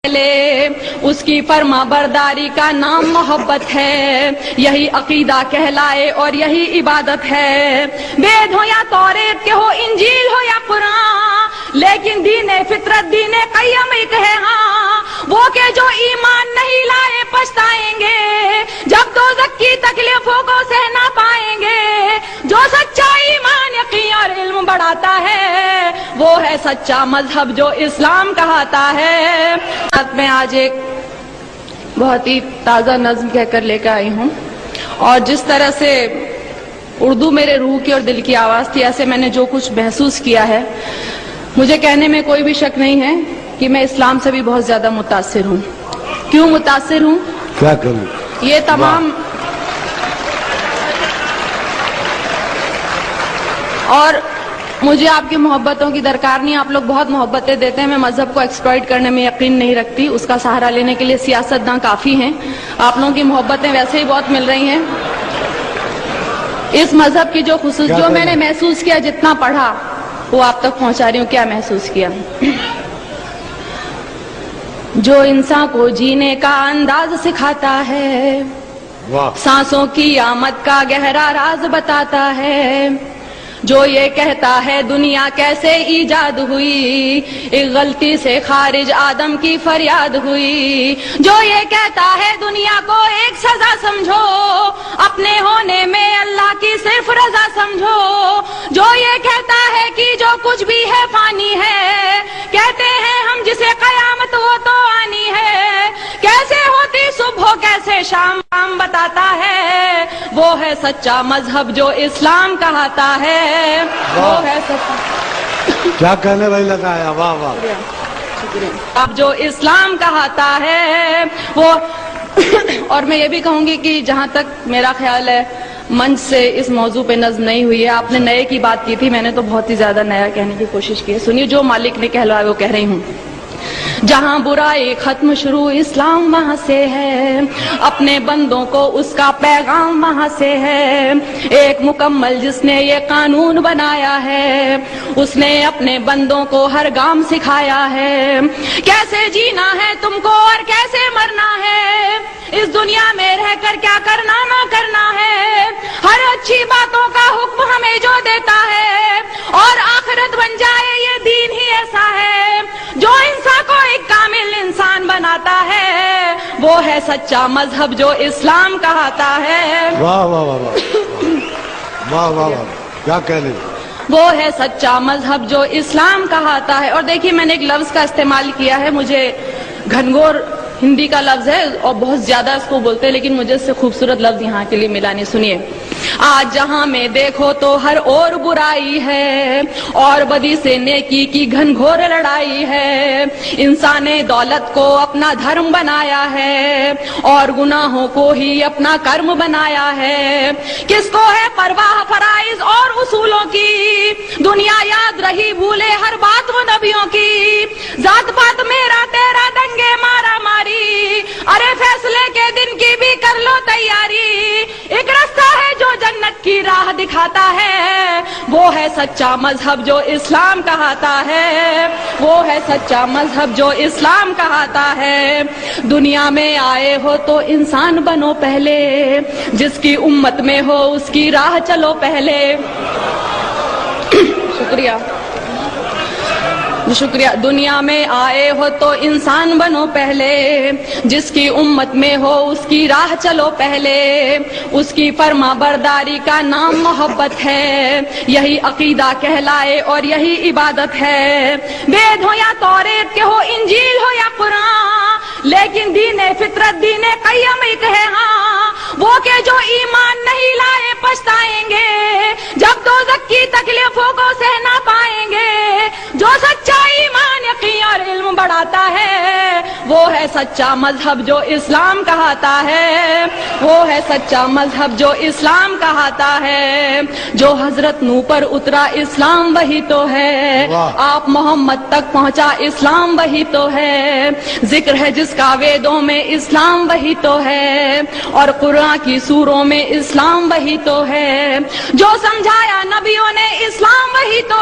اس کی فرما برداری کا نام محبت ہے، یہی عقیدہ کہلائے اور یہی عبادت ہے۔ وید ہو یا توریت کے ہو، انجیل ہو یا قرآن، لیکن دین فطرت دین قیم ایک ہے ہاں، وہ کہ جو ایمان نہیں لائے پچھتائیں گے، جب دوزخ کی تکلیفوں کو سہ نہ پائیں گے۔ جو سچا ایمان یقین اور علم بڑھاتا ہے، وہ ہے سچا مذہب جو اسلام کہاتا ہے۔ میں آج ایک بہت ہی تازہ نظم کہہ کر لے کر آئی ہوں، اور جس طرح سے اردو میرے روح کی اور دل کی آواز تھی، ایسے میں نے جو کچھ محسوس کیا ہے، مجھے کہنے میں کوئی بھی شک نہیں ہے کہ میں اسلام سے بھی بہت زیادہ متاثر ہوں۔ کیوں متاثر ہوں؟ کیا کروں؟ یہ تمام اور مجھے آپ کی محبتوں کی درکار نہیں، آپ لوگ بہت محبتیں دیتے ہیں، میں مذہب کو ایکسپلائٹ کرنے میں یقین نہیں رکھتی، اس کا سہارا لینے کے لیے سیاستداں کافی ہیں، آپ لوگوں کی محبتیں ویسے ہی بہت مل رہی ہیں۔ اس مذہب کی جو خصوص جو میں نے محسوس کیا، جتنا پڑھا وہ آپ تک پہنچا رہی ہوں۔ کیا محسوس کیا؟ جو انسان کو جینے کا انداز سکھاتا ہے، سانسوں کی آمد کا گہرا راز بتاتا ہے، جو یہ کہتا ہے دنیا کیسے ایجاد ہوئی، ایک غلطی سے خارج آدم کی فریاد ہوئی، جو یہ کہتا ہے دنیا کو ایک سزا سمجھو، اپنے ہونے میں اللہ کی صرف رضا سمجھو، جو یہ کہتا ہے کہ جو کچھ بھی ہے فانی ہے، کہتے ہیں ہم جسے قیامت وہ تو آنی ہے، کیسے ہوتی صبح کیسے شام بتاتا ہے، وہ ہے سچا مذہب جو اسلام کہاتا ہے، وہ ہے سچا۔ کیا کہنے والی لگا ہے، واہ واہ۔ اب جو اسلام کہاتا ہے وہ اور میں یہ بھی کہوں گی کہ جہاں تک میرا خیال ہے منچ سے اس موضوع پہ نظم نہیں ہوئی ہے، آپ نے نئے کی بات کی تھی، میں نے تو بہت ہی زیادہ نیا کہنے کی کوشش کی ہے۔ سنیے، جو مالک نے کہلوایا وہ کہہ رہی ہوں۔ جہاں برائی ختم شروع اسلام وہاں سے ہے، اپنے بندوں کو اس کا پیغام وہاں سے ہے، ایک مکمل جس نے یہ قانون بنایا ہے، اس نے اپنے بندوں کو ہر گام سکھایا ہے، کیسے جینا ہے تم کو اور کیسے مرنا ہے، اس دنیا میں رہ کر کیا کرنا نہ کرنا ہے، ہر اچھی باتوں کا حکم ہمیں جو دیتا ہے، اور آخرت بن جائے یہ دین ہی ایسا ہے جو انسان کو ایک کامل انسان بناتا ہے، وہ ہے سچا مذہب جو اسلام کہاتا ہے۔ واہ واہ واہ واہ واہ واہ، کیا کہنے؟ وہ ہے سچا مذہب جو اسلام کہاتا ہے۔ اور دیکھیے، میں نے ایک لفظ کا استعمال کیا ہے، مجھے گھنگور ہندی کا لفظ ہے اور بہت زیادہ اس کو بولتے ہیں، لیکن مجھے اس سے خوبصورت لفظ یہاں کے لیے ملا نہیں۔ سنیے، آج جہاں میں دیکھو تو ہر اور برائی ہے، اور بدی سے نیکی کی گھنگھور لڑائی ہے، انسان نے دولت کو اپنا دھرم بنایا ہے، اور گناہوں کو ہی اپنا کرم بنایا ہے، کس کو ہے پرواہ فرائض اور اصولوں کی، دنیا یاد رہی بھولے ہر بات وہ نبیوں کی، ذات پات میرا تیرا دنگے مارا ماری، ارے فیصلے کے دن کی بھی کر لو تیاری، ایک راستہ ہے جو جنت کی راہ دکھاتا ہے، وہ ہے سچا مذہب جو اسلام کہاتا ہے، وہ ہے سچا مذہب جو اسلام کہاتا ہے۔ دنیا میں آئے ہو تو انسان بنو پہلے، جس کی امت میں ہو اس کی راہ چلو پہلے۔ شکریہ۔ دنیا میں آئے ہو تو انسان بنو پہلے، جس کی امت میں ہو اس کی راہ چلو پہلے، اس کی فرما برداری کا نام محبت ہے، یہی عقیدہ کہلائے اور یہی عبادت ہے۔ وید ہو یا توریت کے ہو، انجیل ہو یا قرآن، لیکن دین فطرت دین قیم ایک ہے ہاں، وہ کہ جو ایمان نہیں لائے پچھتائیں گے، جب دوزخ کی تکلیفوں کو سہ نہ پائیں گے، جو سچا ایمان یقین اور علم بڑھاتا ہے، وہ ہے سچا مذہب جو اسلام کہاتا ہے، وہ ہے سچا مذہب جو اسلام کہاتا ہے۔ جو حضرت نوح پر اترا اسلام وہی تو ہے، آپ محمد تک پہنچا اسلام وہی تو ہے، ذکر ہے جس کا ویدوں میں اسلام وہی تو ہے، اور قرآن کی سوروں میں اسلام وہی تو ہے، جو سمجھایا نبیوں نے اسلام وہی تو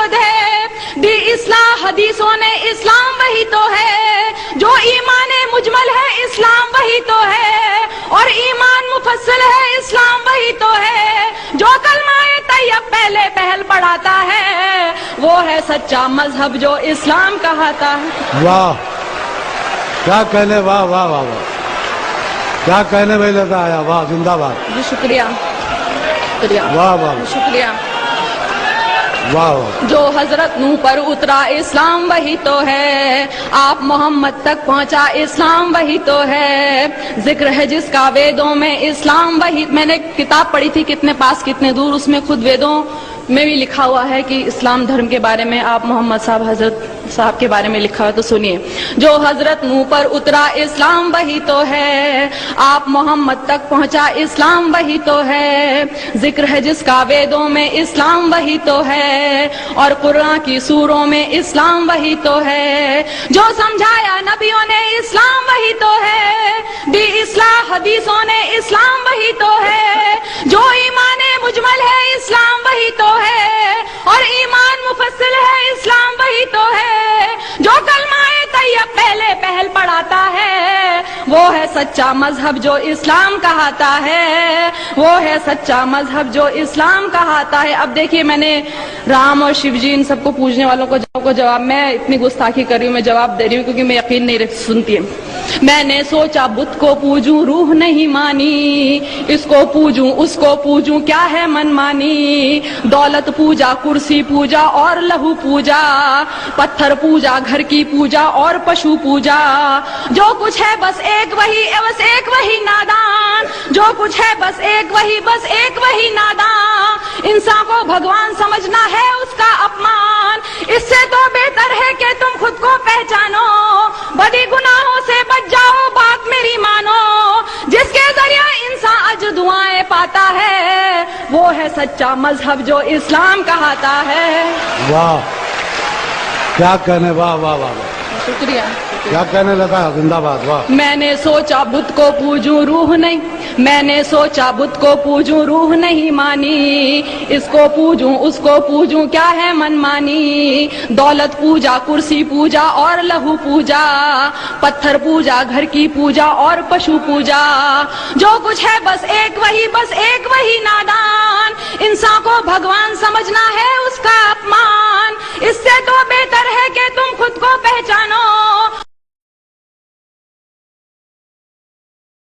دی اصلاح حدیثوں نے اسلام وہی تو ہے، جو ایمان ایمان مجمل ہے اسلام وہی تو ہے، اور ایمان مفصل ہے اسلام وہی تو ہے، جو کلمہ طیب پہلے پہل پڑھاتا ہے وہ ہے سچا مذہب جو اسلام کہاتا ہے۔ واہ کیا کہنے، واہ واہ واہ واہ کیا کہنے میں لیتا آیا، واہ زندہ باد، جی شکریہ شکریہ، واہ واہ شکریہ۔ واہ واہ جو حضرت نوح پر اترا اسلام وہی تو ہے، آپ محمد تک پہنچا اسلام وہی تو ہے، ذکر ہے جس کا ویدوں میں اسلام وہی۔ میں نے کتاب پڑھی تھی کتنے پاس کتنے دور، اس میں خود ویدوں میں بھی لکھا ہوا ہے کہ اسلام دھرم کے بارے میں آپ محمد صاحب حضرت صاحب کے بارے میں لکھا ہے، تو سنیے۔ جو حضرت نوح پر اترا اسلام وہی تو ہے، آپ محمد تک پہنچا اسلام وہی تو ہے، ذکر ہے جس کا ویدوں میں اسلام وہی تو ہے، اور قرآن کی سوروں میں اسلام وہی تو ہے، جو سمجھایا نبیوں نے اسلام وہی تو ہے، دی اصلاح حدیثوں نے اسلام وہی تو ہے، جو ایمان مجمل ہے اسلام وہی تو ہے، اور ایمان مفصل ہے اسلام وہی تو ہے، جو کلمہ طیب پہلے پہل پڑھاتا ہے وہ ہے سچا مذہب جو اسلام کہاتا ہے، وہ ہے سچا مذہب جو اسلام کہاتا ہے۔ اب دیکھیے میں نے رام اور شیو جی ان سب کو پوجنے والوں کو جواب، میں اتنی گستاخی کر رہی ہوں، میں جواب دے رہی ہوں کیونکہ میں یقین نہیں سنتی ہے۔ میں نے سوچا بت کو پوجوں روح نہیں مانی، اس کو پوجوں اس کو پوجوں کیا ہے من مانی، دولت پوجا کرسی پوجا اور لہو پوجا، پتھر پوجا گھر کی پوجا اور پشو پوجا، جو کچھ ہے بس ایک وہی نادان، جو کچھ ہے بس ایک وہی نادان، انسان کو بھگوان سمجھنا ہے اس کا اپمان، اس سے تو بہتر ہے کہ تم خود کو پہچانو، بدی گناہوں سے بچ جاؤ بات میری مانو، جس کے ذریعہ انسان اج دعائیں پاتا ہے وہ ہے سچا مذہب جو اسلام کہاتا ہے۔ واہ کیا کہنے، واہ واہ واہ واہ شکریہ۔ کیا کہنے لگا، زندہ باد، واہ۔ میں نے سوچا بت کو پوجوں روح نہیں، میں نے سوچا بت کو پوجوں روح نہیں مانی، اس کو پوجوں اس کو پوجوں کیا ہے من مانی، دولت پوجا کرسی پوجا اور لہو پوجا، پتھر پوجا گھر کی پوجا اور پشو پوجا، جو کچھ ہے بس ایک وہی نادان، انسان کو بھگوان سمجھنا ہے اس کا اپمان، اس سے تو بہتر ہے کہ تم خود کو پہچانو،